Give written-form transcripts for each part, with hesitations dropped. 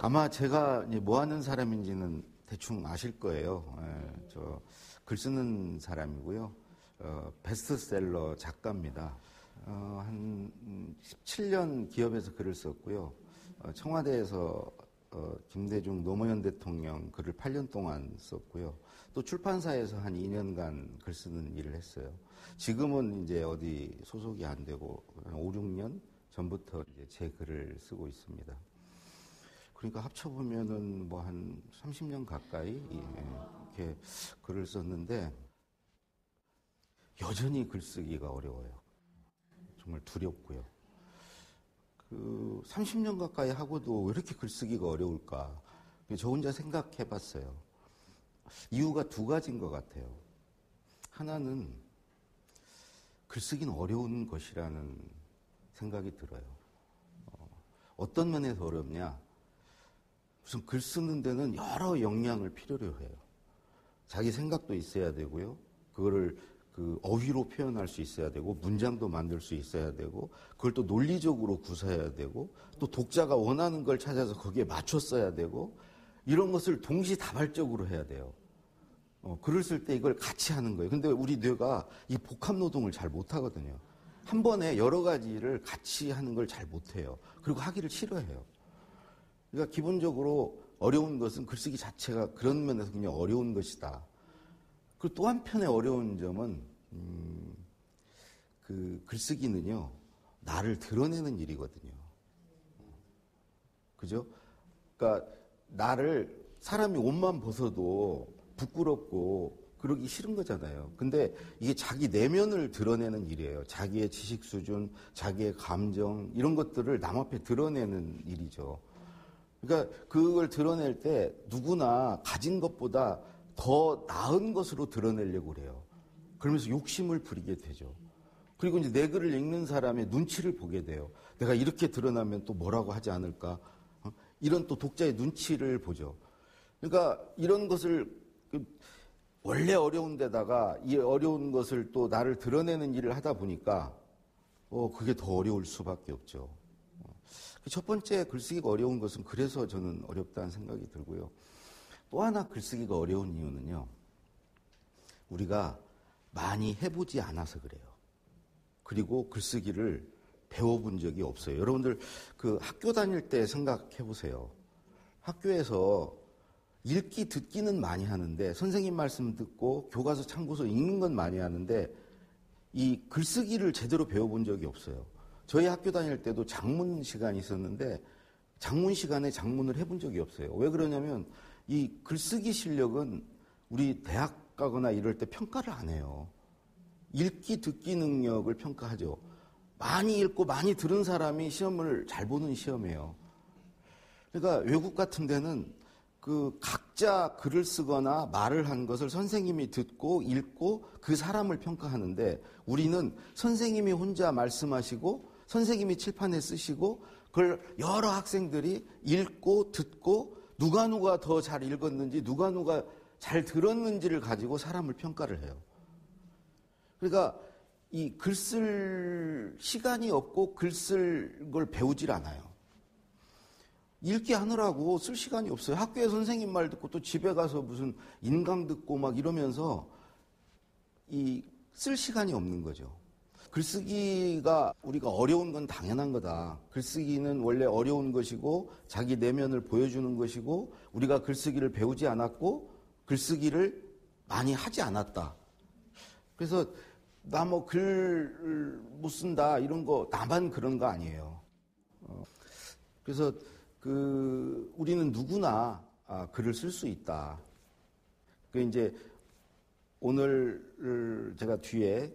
아마 제가 이제 뭐 하는 사람인지는 대충 아실 거예요. 예, 저 글 쓰는 사람이고요. 베스트셀러 작가입니다. 한 17년 기업에서 글을 썼고요. 청와대에서 김대중 노무현 대통령 글을 8년 동안 썼고요. 또 출판사에서 한 2년간 글 쓰는 일을 했어요. 지금은 이제 어디 소속이 안 되고 한 5, 6년 전부터 이제 제 글을 쓰고 있습니다. 그러니까 합쳐보면은 뭐 한 30년 가까이 이렇게 글을 썼는데 여전히 글쓰기가 어려워요. 정말 두렵고요. 30년 가까이 하고도 왜 이렇게 글쓰기가 어려울까? 저 혼자 생각해 봤어요. 이유가 두 가지인 것 같아요. 하나는 글쓰기는 어려운 것이라는 생각이 들어요. 어떤 면에서 어렵냐? 우선 글 쓰는 데는 여러 역량을 필요로 해요. 자기 생각도 있어야 되고요. 그거를 어휘로 표현할 수 있어야 되고, 문장도 만들 수 있어야 되고, 그걸 또 논리적으로 구사해야 되고, 또 독자가 원하는 걸 찾아서 거기에 맞춰 써야 되고, 이런 것을 동시다발적으로 해야 돼요. 글을 쓸 때 이걸 같이 하는 거예요. 근데 우리 뇌가 이 복합 노동을 잘 못하거든요. 한 번에 여러 가지를 같이 하는 걸 잘 못해요. 그리고 하기를 싫어해요. 그러니까 기본적으로 어려운 것은 글쓰기 자체가 그런 면에서 굉장히 어려운 것이다. 그리고 또 한편에 어려운 점은 글쓰기는요, 나를 드러내는 일이거든요. 그죠? 그러니까 나를 사람이 옷만 벗어도 부끄럽고 그러기 싫은 거잖아요. 근데 이게 자기 내면을 드러내는 일이에요. 자기의 지식 수준, 자기의 감정 이런 것들을 남 앞에 드러내는 일이죠. 그러니까 그걸 드러낼 때 누구나 가진 것보다 더 나은 것으로 드러내려고 그래요. 그러면서 욕심을 부리게 되죠. 그리고 이제 내 글을 읽는 사람의 눈치를 보게 돼요. 내가 이렇게 드러나면 또 뭐라고 하지 않을까? 이런 또 독자의 눈치를 보죠. 그러니까 이런 것을 원래 어려운 데다가 이 어려운 것을 또 나를 드러내는 일을 하다 보니까 그게 더 어려울 수밖에 없죠. 첫 번째 글쓰기가 어려운 것은 그래서 저는 어렵다는 생각이 들고요. 또 하나 글쓰기가 어려운 이유는요. 우리가 많이 해보지 않아서 그래요. 그리고 글쓰기를 배워본 적이 없어요. 여러분들 학교 다닐 때 생각해 보세요. 학교에서 읽기 듣기는 많이 하는데 선생님 말씀 듣고 교과서 참고서 읽는 건 많이 하는데 이 글쓰기를 제대로 배워본 적이 없어요. 저희 학교 다닐 때도 작문 시간이 있었는데 작문 시간에 작문을 해본 적이 없어요. 왜 그러냐면 이 글쓰기 실력은 우리 대학 가거나 이럴 때 평가를 안 해요. 읽기 듣기 능력을 평가하죠. 많이 읽고 많이 들은 사람이 시험을 잘 보는 시험이에요. 그러니까 외국 같은 데는 각자 글을 쓰거나 말을 한 것을 선생님이 듣고 읽고 그 사람을 평가하는데 우리는 선생님이 혼자 말씀하시고 선생님이 칠판에 쓰시고 그걸 여러 학생들이 읽고 듣고 누가 더 잘 읽었는지 누가 잘 들었는지를 가지고 사람을 평가를 해요. 그러니까 이 글 쓸 시간이 없고 글 쓸 걸 배우질 않아요. 읽기 하느라고 쓸 시간이 없어요. 학교에 선생님 말 듣고 또 집에 가서 무슨 인강 듣고 막 이러면서 쓸 시간이 없는 거죠. 글쓰기가 우리가 어려운 건 당연한 거다. 글쓰기는 원래 어려운 것이고 자기 내면을 보여주는 것이고 우리가 글쓰기를 배우지 않았고 글쓰기를 많이 하지 않았다. 그래서 나 글 못 쓴다 이런 거 나만 그런 거 아니에요. 그래서 우리는 누구나 글을 쓸 수 있다. 이제 오늘 제가 뒤에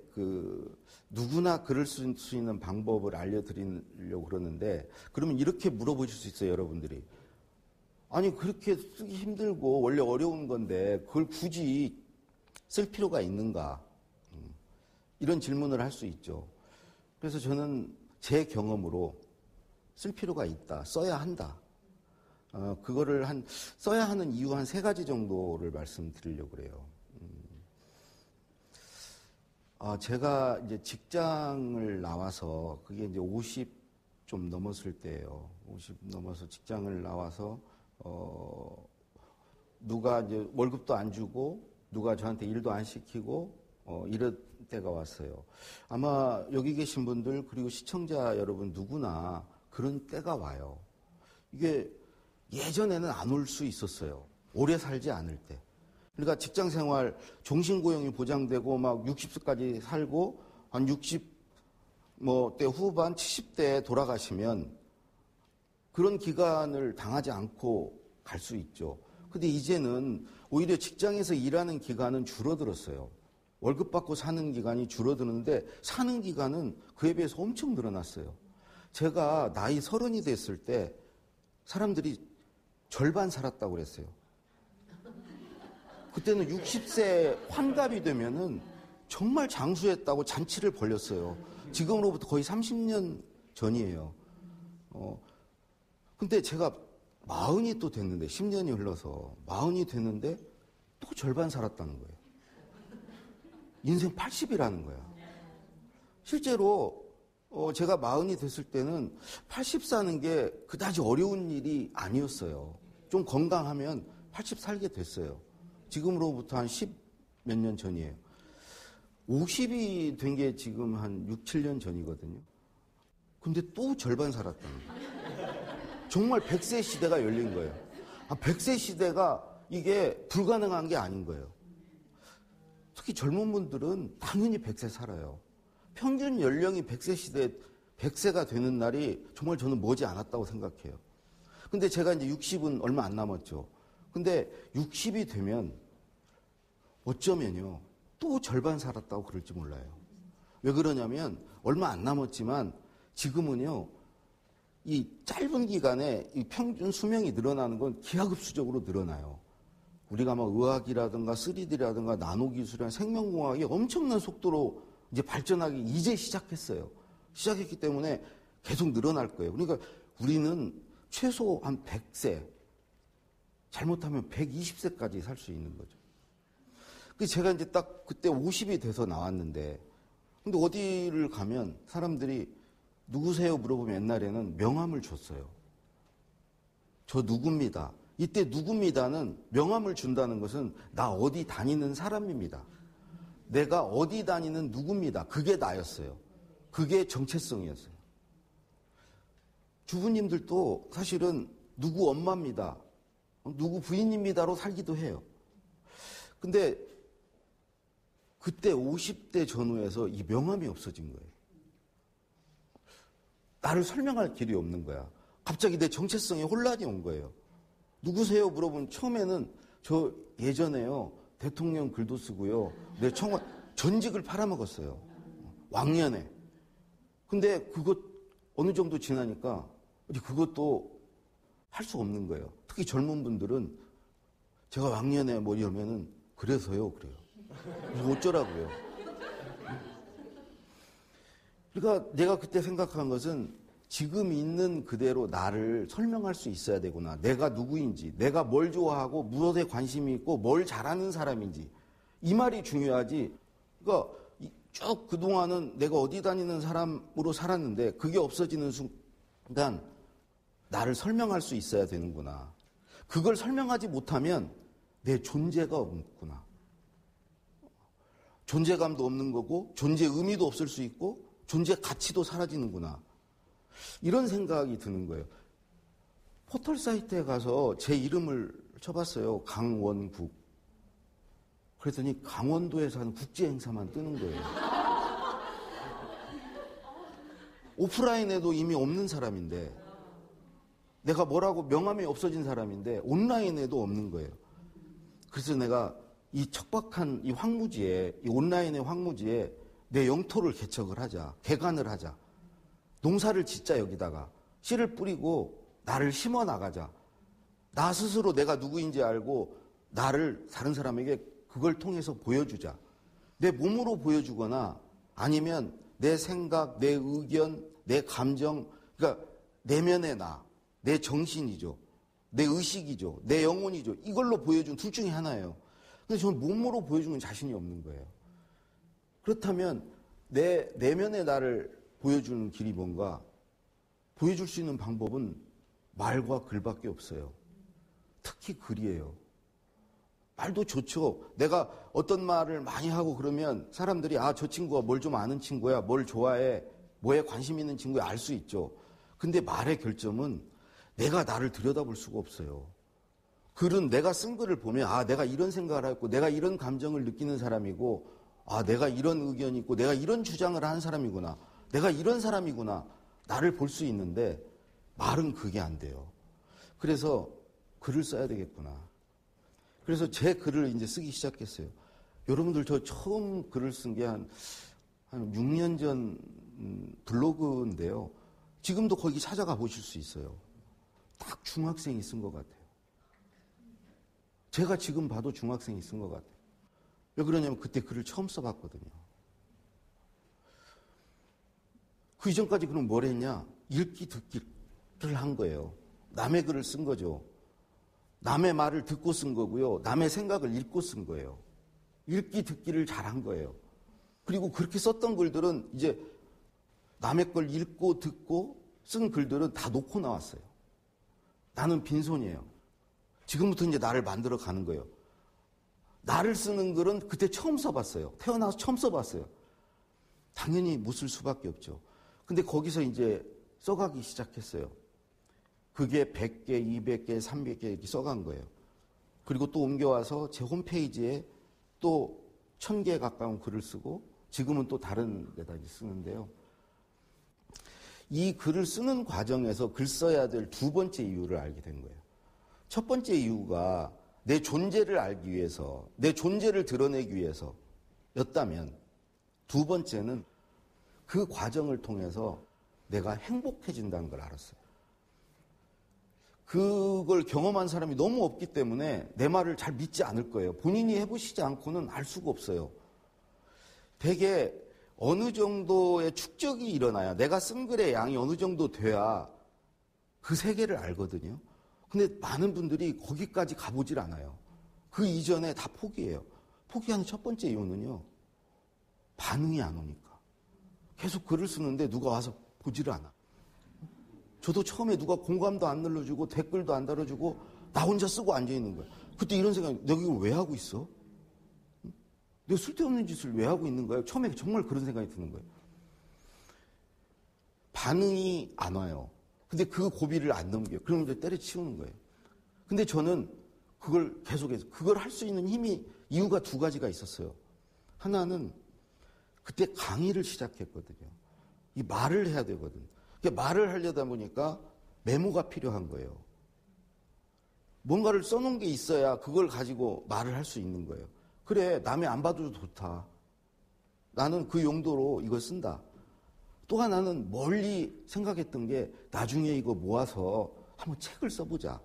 누구나 글을 쓸 수 있는 방법을 알려드리려고 그러는데 그러면 이렇게 물어보실 수 있어요, 여러분들이. 아니 그렇게 쓰기 힘들고 원래 어려운 건데 그걸 굳이 쓸 필요가 있는가? 이런 질문을 할 수 있죠. 그래서 저는 제 경험으로 쓸 필요가 있다. 써야 한다. 그거를 써야 하는 이유 한 3가지 정도를 말씀드리려고 그래요. 제가 이제 직장을 나와서 그게 이제 50 좀 넘었을 때예요. 50 넘어서 직장을 나와서 누가 이제 월급도 안 주고 누가 저한테 일도 안 시키고 이럴 때가 왔어요. 아마 여기 계신 분들 그리고 시청자 여러분 누구나 그런 때가 와요. 이게 예전에는 안 올 수 있었어요. 오래 살지 않을 때. 그러니까 직장 생활 종신고용이 보장되고 막 60세까지 살고 한 60대 후반 70대에 돌아가시면 그런 기간을 당하지 않고 갈 수 있죠. 근데 이제는 오히려 직장에서 일하는 기간은 줄어들었어요. 월급 받고 사는 기간이 줄어드는데 사는 기간은 그에 비해서 엄청 늘어났어요. 제가 나이 30이 됐을 때 사람들이 절반 살았다고 그랬어요. 그때는 60세 환갑이 되면은 정말 장수했다고 잔치를 벌였어요. 지금으로부터 거의 30년 전이에요. 근데 제가 40이 또 됐는데, 10년이 흘러서 40이 됐는데 또 절반 살았다는 거예요. 인생 80이라는 거야. 실제로 제가 40이 됐을 때는 80 사는 게 그다지 어려운 일이 아니었어요. 좀 건강하면 80 살게 됐어요. 지금으로부터 한 10 몇 년 전이에요. 50이 된 게 지금 한 6, 7년 전이거든요. 근데 또 절반 살았다는 거예요. 정말 100세 시대가 열린 거예요. 100세 시대가 이게 불가능한 게 아닌 거예요. 특히 젊은 분들은 당연히 100세 살아요. 평균 연령이 100세 시대, 100세가 되는 날이 정말 저는 머지 않았다고 생각해요. 근데 제가 이제 60은 얼마 안 남았죠. 근데 60이 되면 어쩌면요, 또 절반 살았다고 그럴지 몰라요. 왜 그러냐면 얼마 안 남았지만 지금은요, 이 짧은 기간에 이 평균 수명이 늘어나는 건 기하급수적으로 늘어나요. 우리가 막 의학이라든가 3D라든가 나노기술이나 생명공학이 엄청난 속도로 이제 발전하기 이제 시작했어요. 시작했기 때문에 계속 늘어날 거예요. 그러니까 우리는 최소 한 100세, 잘못하면 120세까지 살 수 있는 거죠. 그래서 제가 이제 딱 그때 50이 돼서 나왔는데, 근데 어디를 가면 사람들이 누구세요? 물어보면 옛날에는 명함을 줬어요. 저 누굽니다. 이때 누굽니다는 명함을 준다는 것은 나 어디 다니는 사람입니다. 내가 어디 다니는 누굽니다. 그게 나였어요. 그게 정체성이었어요. 주부님들도 사실은 누구 엄마입니다. 누구 부인입니다로 살기도 해요. 근데 그때 50대 전후에서 이 명함이 없어진 거예요. 나를 설명할 길이 없는 거야. 갑자기 내 정체성에 혼란이 온 거예요. 누구세요? 물어보면 처음에는 저 예전에요, 대통령 글도 쓰고요, 내 청원 전직을 팔아먹었어요. 왕년에. 근데 그것 어느 정도 지나니까 그것도 할 수 없는 거예요. 특히 젊은 분들은 제가 왕년에 뭐 이러면은 그래서요, 그래요. 어쩌라고요. 그러니까 내가 그때 생각한 것은 지금 있는 그대로 나를 설명할 수 있어야 되구나. 내가 누구인지, 내가 뭘 좋아하고 무엇에 관심이 있고 뭘 잘하는 사람인지. 이 말이 중요하지. 그러니까 쭉 그동안은 내가 어디 다니는 사람으로 살았는데 그게 없어지는 순간 나를 설명할 수 있어야 되는구나. 그걸 설명하지 못하면 내 존재가 없구나. 존재감도 없는 거고 존재 의미도 없을 수 있고 존재 가치도 사라지는구나. 이런 생각이 드는 거예요. 포털 사이트에 가서 제 이름을 쳐봤어요. 강원국. 그랬더니 강원도에서 하는 국제 행사만 뜨는 거예요. 오프라인에도 이미 없는 사람인데, 내가 뭐라고 명함이 없어진 사람인데 온라인에도 없는 거예요. 그래서 내가 이 척박한 이 황무지에, 이 온라인의 황무지에 내 영토를 개척을 하자, 개간을 하자. 농사를 짓자, 여기다가. 씨를 뿌리고 나를 심어 나가자. 나 스스로 내가 누구인지 알고 나를 다른 사람에게 그걸 통해서 보여주자. 내 몸으로 보여주거나 아니면 내 생각, 내 의견, 내 감정, 그러니까 내면의 나, 내 정신이죠. 내 의식이죠. 내 영혼이죠. 이걸로 보여준 둘 중에 하나예요. 근데 저는 몸으로 보여주는 자신이 없는 거예요. 그렇다면 내 내면의 나를 보여주는 길이 뭔가? 보여줄 수 있는 방법은 말과 글밖에 없어요. 특히 글이에요. 말도 좋죠. 내가 어떤 말을 많이 하고 그러면 사람들이 저 친구가 뭘 좀 아는 친구야, 뭘 좋아해, 뭐에 관심 있는 친구야 알 수 있죠. 근데 말의 결점은 내가 나를 들여다볼 수가 없어요. 글은 내가 쓴 글을 보면 내가 이런 생각을 하고 내가 이런 감정을 느끼는 사람이고 내가 이런 의견이 있고 내가 이런 주장을 하는 사람이구나. 내가 이런 사람이구나. 나를 볼 수 있는데 말은 그게 안 돼요. 그래서 글을 써야 되겠구나. 그래서 제 글을 이제 쓰기 시작했어요. 여러분들 저 처음 글을 쓴 게 한 6년 전 블로그인데요. 지금도 거기 찾아가 보실 수 있어요. 딱 중학생이 쓴 것 같아요. 제가 지금 봐도 중학생이 쓴 것 같아요. 왜 그러냐면 그때 글을 처음 써봤거든요. 그 이전까지 그럼 뭘 했냐? 읽기 듣기를 한 거예요. 남의 글을 쓴 거죠. 남의 말을 듣고 쓴 거고요. 남의 생각을 읽고 쓴 거예요. 읽기 듣기를 잘한 거예요. 그리고 그렇게 썼던 글들은 이제 남의 걸 읽고 듣고 쓴 글들은 다 놓고 나왔어요. 나는 빈손이에요. 지금부터 이제 나를 만들어 가는 거예요. 나를 쓰는 글은 그때 처음 써봤어요. 태어나서 처음 써봤어요. 당연히 못 쓸 수밖에 없죠. 근데 거기서 이제 써가기 시작했어요. 그게 100개, 200개, 300개 이렇게 써간 거예요. 그리고 또 옮겨와서 제 홈페이지에 또 1000개 가까운 글을 쓰고 지금은 또 다른 데다 쓰는데요. 이 글을 쓰는 과정에서 글 써야 될 두 번째 이유를 알게 된 거예요. 첫 번째 이유가 내 존재를 알기 위해서, 내 존재를 드러내기 위해서였다면 두 번째는 그 과정을 통해서 내가 행복해진다는 걸 알았어요. 그걸 경험한 사람이 너무 없기 때문에 내 말을 잘 믿지 않을 거예요. 본인이 해보시지 않고는 알 수가 없어요. 되게 어느 정도의 축적이 일어나야, 내가 쓴 글의 양이 어느 정도 돼야 그 세계를 알거든요. 근데 많은 분들이 거기까지 가보질 않아요. 그 이전에 다 포기해요. 포기하는 첫 번째 이유는요, 반응이 안 오니까. 계속 글을 쓰는데 누가 와서 보지를 않아. 저도 처음에 누가 공감도 안 눌러주고 댓글도 안 달아주고 나 혼자 쓰고 앉아있는 거예요. 그때 이런 생각이, 내가 이걸 왜 하고 있어? 내가 쓸데없는 짓을 왜 하고 있는 거예요? 처음에 정말 그런 생각이 드는 거예요. 반응이 안 와요. 근데 그 고비를 안 넘겨요. 그러면 이제 때려치우는 거예요. 근데 저는 그걸 계속해서, 그걸 할 수 있는 이유가 두 가지가 있었어요. 하나는 그때 강의를 시작했거든요. 이 말을 해야 되거든. 말을 하려다 보니까 메모가 필요한 거예요. 뭔가를 써놓은 게 있어야 그걸 가지고 말을 할 수 있는 거예요. 그래, 남이 안 봐도 좋다. 나는 그 용도로 이걸 쓴다. 또 하나는 멀리 생각했던 게 나중에 이거 모아서 한번 책을 써보자.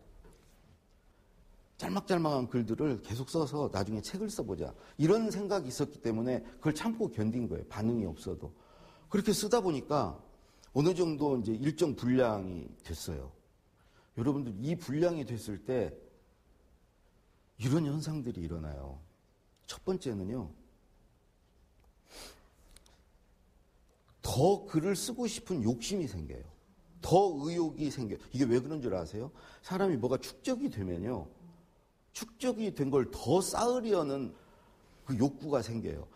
짤막짤막한 글들을 계속 써서 나중에 책을 써보자. 이런 생각이 있었기 때문에 그걸 참고 견딘 거예요. 반응이 없어도. 그렇게 쓰다 보니까 어느 정도 이제 일정 분량이 됐어요. 여러분들, 이 분량이 됐을 때 이런 현상들이 일어나요. 첫 번째는요, 더 글을 쓰고 싶은 욕심이 생겨요. 더 의욕이 생겨요. 이게 왜 그런 줄 아세요? 사람이 뭐가 축적이 되면요, 축적이 된 걸 더 쌓으려는 그 욕구가 생겨요.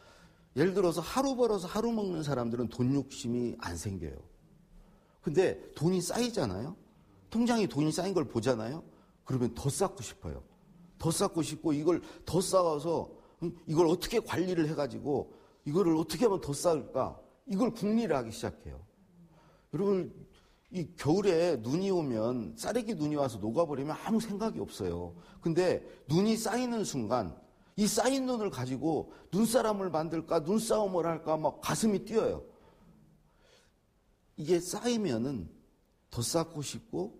예를 들어서 하루 벌어서 하루 먹는 사람들은 돈 욕심이 안 생겨요. 근데 돈이 쌓이잖아요. 통장에 돈이 쌓인 걸 보잖아요. 그러면 더 쌓고 싶어요. 더 쌓고 싶고, 이걸 더 쌓아서 이걸 어떻게 관리를 해가지고 이거를 어떻게 하면 더 쌓을까, 이걸 궁리를 하기 시작해요. 여러분, 이 겨울에 눈이 오면, 쌀에기 눈이 와서 녹아버리면 아무 생각이 없어요. 근데 눈이 쌓이는 순간 이 쌓인 눈을 가지고 눈사람을 만들까, 눈싸움을 할까 막 가슴이 뛰어요. 이게 쌓이면은 더 쌓고 싶고,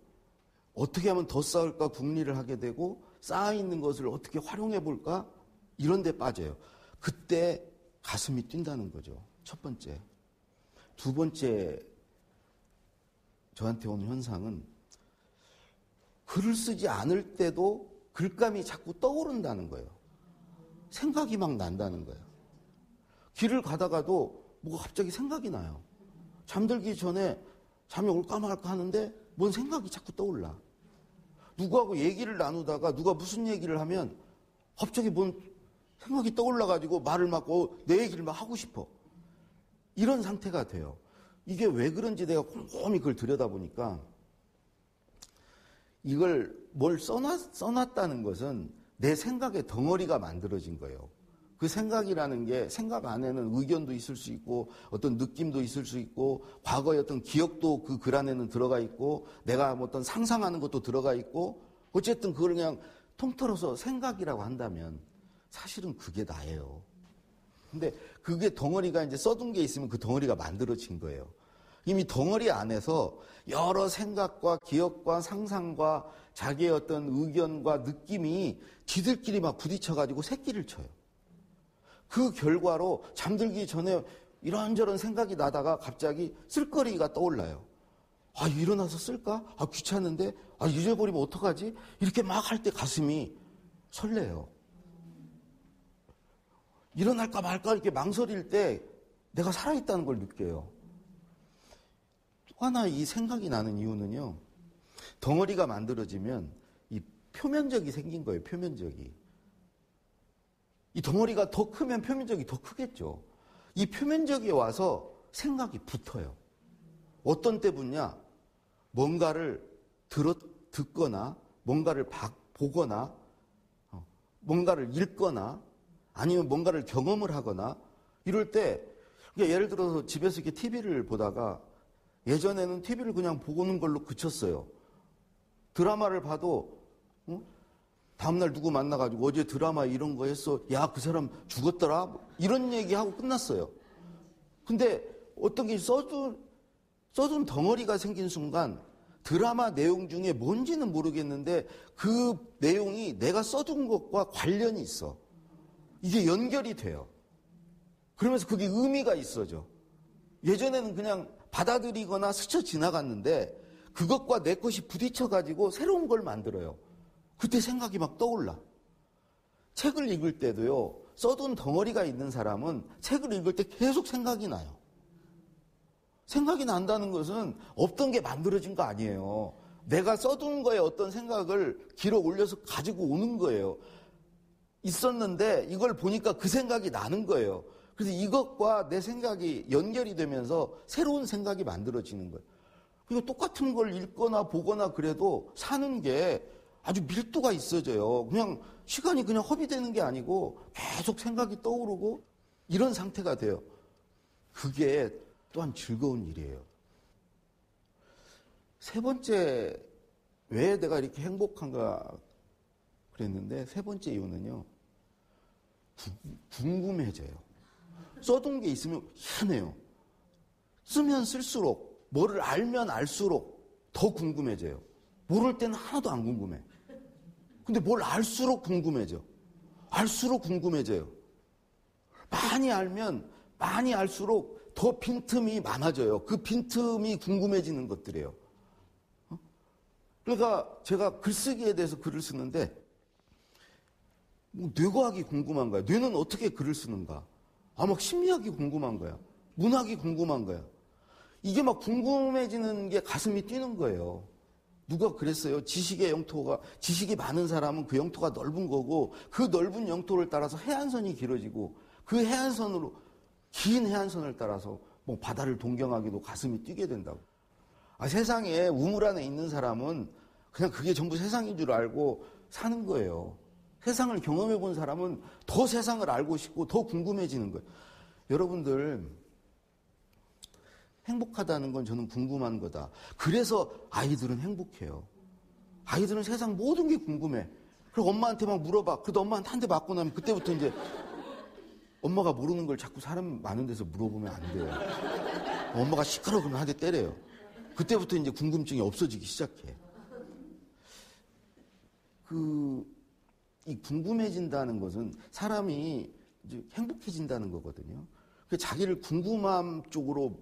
어떻게 하면 더 쌓을까 궁리를 하게 되고, 쌓아있는 것을 어떻게 활용해 볼까, 이런 데 빠져요. 그때 가슴이 뛴다는 거죠. 첫 번째. 두 번째 저한테 온 현상은, 글을 쓰지 않을 때도 글감이 자꾸 떠오른다는 거예요. 생각이 막 난다는 거예요. 길을 가다가도 뭐가 갑자기 생각이 나요. 잠들기 전에 잠이 올까 말까 하는데 뭔 생각이 자꾸 떠올라. 누구하고 얘기를 나누다가 누가 무슨 얘기를 하면 갑자기 뭔 생각이 떠올라가지고 말을 막고 내 얘기를 막 하고 싶어. 이런 상태가 돼요. 이게 왜 그런지 내가 곰곰이 그걸 들여다보니까 이걸 뭘 써놨다는 것은 내 생각의 덩어리가 만들어진 거예요. 그 생각이라는 게 생각 안에는 의견도 있을 수 있고 어떤 느낌도 있을 수 있고 과거의 어떤 기억도 그 글 안에는 들어가 있고 내가 어떤 상상하는 것도 들어가 있고 어쨌든 그걸 그냥 통틀어서 생각이라고 한다면 사실은 그게 나예요. 근데 그게 덩어리가 이제 써둔 게 있으면 그 덩어리가 만들어진 거예요. 이미 덩어리 안에서 여러 생각과 기억과 상상과 자기의 어떤 의견과 느낌이 지들끼리 막 부딪혀가지고 새끼를 쳐요. 그 결과로 잠들기 전에 이런저런 생각이 나다가 갑자기 쓸거리가 떠올라요. 아, 일어나서 쓸까? 아, 귀찮은데? 아, 잊어버리면 어떡하지? 이렇게 막 할 때 가슴이 설레요. 일어날까 말까 이렇게 망설일 때 내가 살아있다는 걸 느껴요. 또 하나 이 생각이 나는 이유는요. 덩어리가 만들어지면 이 표면적이 생긴 거예요. 표면적이. 이 덩어리가 더 크면 표면적이 더 크겠죠. 이 표면적이 와서 생각이 붙어요. 어떤 때 붙냐? 뭔가를 듣거나 뭔가를 보거나 뭔가를 읽거나 아니면 뭔가를 경험을 하거나 이럴 때 그러니까 예를 들어서 집에서 이렇게 TV를 보다가 예전에는 TV를 그냥 보는 걸로 그쳤어요. 드라마를 봐도 다음날 누구 만나가지고 어제 드라마 이런 거 했어. 야, 그 사람 죽었더라. 이런 얘기하고 끝났어요. 근데 어떤 게 써둔 덩어리가 생긴 순간 드라마 내용 중에 뭔지는 모르겠는데 그 내용이 내가 써둔 것과 관련이 있어. 이게 연결이 돼요. 그러면서 그게 의미가 있어져. 예전에는 그냥 받아들이거나 스쳐 지나갔는데 그것과 내 것이 부딪혀가지고 새로운 걸 만들어요. 그때 생각이 막 떠올라. 책을 읽을 때도요. 써둔 덩어리가 있는 사람은 책을 읽을 때 계속 생각이 나요. 생각이 난다는 것은 없던 게 만들어진 거 아니에요. 내가 써둔 거에 어떤 생각을 기록 올려서 가지고 오는 거예요. 있었는데 이걸 보니까 그 생각이 나는 거예요. 그래서 이것과 내 생각이 연결이 되면서 새로운 생각이 만들어지는 거예요. 그리고 똑같은 걸 읽거나 보거나 그래도 사는 게 아주 밀도가 있어져요. 그냥 시간이 그냥 허비되는 게 아니고 계속 생각이 떠오르고 이런 상태가 돼요. 그게 또한 즐거운 일이에요. 세 번째, 왜 내가 이렇게 행복한가 그랬는데 세 번째 이유는요. 궁금해져요. 써둔 게 있으면 희한해요. 쓰면 쓸수록 뭐를 알면 알수록 더 궁금해져요. 모를 때는 하나도 안 궁금해. 근데 뭘 알수록 궁금해져. 알수록 궁금해져요. 많이 알면 많이 알수록 더 빈틈이 많아져요. 그 빈틈이 궁금해지는 것들이에요. 그러니까 제가 글쓰기에 대해서 글을 쓰는데 뇌과학이 궁금한 거야. 뇌는 어떻게 글을 쓰는가. 막 심리학이 궁금한 거야. 문학이 궁금한 거야. 이게 막 궁금해지는 게 가슴이 뛰는 거예요. 누가 그랬어요? 지식이 많은 사람은 그 영토가 넓은 거고 그 넓은 영토를 따라서 해안선이 길어지고 그 해안선으로 긴 해안선을 따라서 뭐 바다를 동경하기도 가슴이 뛰게 된다고. 세상에 우물 안에 있는 사람은 그냥 그게 전부 세상인 줄 알고 사는 거예요. 세상을 경험해 본 사람은 더 세상을 알고 싶고 더 궁금해지는 거예요. 여러분들 행복하다는 건 저는 궁금한 거다. 그래서 아이들은 행복해요. 아이들은 세상 모든 게 궁금해. 그리고 엄마한테 막 물어봐. 그래도 엄마한테 한 대 맞고 나면 그때부터 이제 엄마가 모르는 걸 자꾸 사람 많은 데서 물어보면 안 돼요. 엄마가 시끄러우면 한 대 때려요. 그때부터 이제 궁금증이 없어지기 시작해. 이 궁금해진다는 것은 사람이 이제 행복해진다는 거거든요. 자기를 궁금함 쪽으로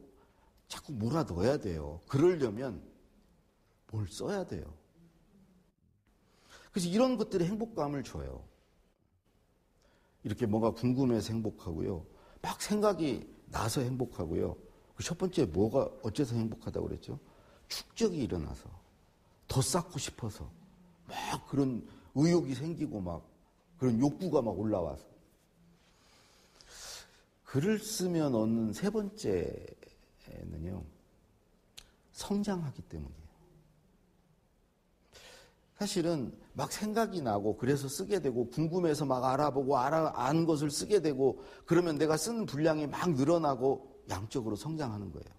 자꾸 몰아넣어야 돼요. 그러려면 뭘 써야 돼요. 그래서 이런 것들이 행복감을 줘요. 이렇게 뭐가 궁금해서 행복하고요. 막 생각이 나서 행복하고요. 첫 번째 뭐가 어째서 행복하다고 그랬죠? 축적이 일어나서 더 쌓고 싶어서 막 그런 의욕이 생기고 막 그런 욕구가 막 올라와서. 글을 쓰면 얻는 세 번째는요, 성장하기 때문이에요. 사실은 막 생각이 나고 그래서 쓰게 되고 궁금해서 막 알아보고 안 것을 쓰게 되고 그러면 내가 쓰는 분량이 막 늘어나고 양적으로 성장하는 거예요.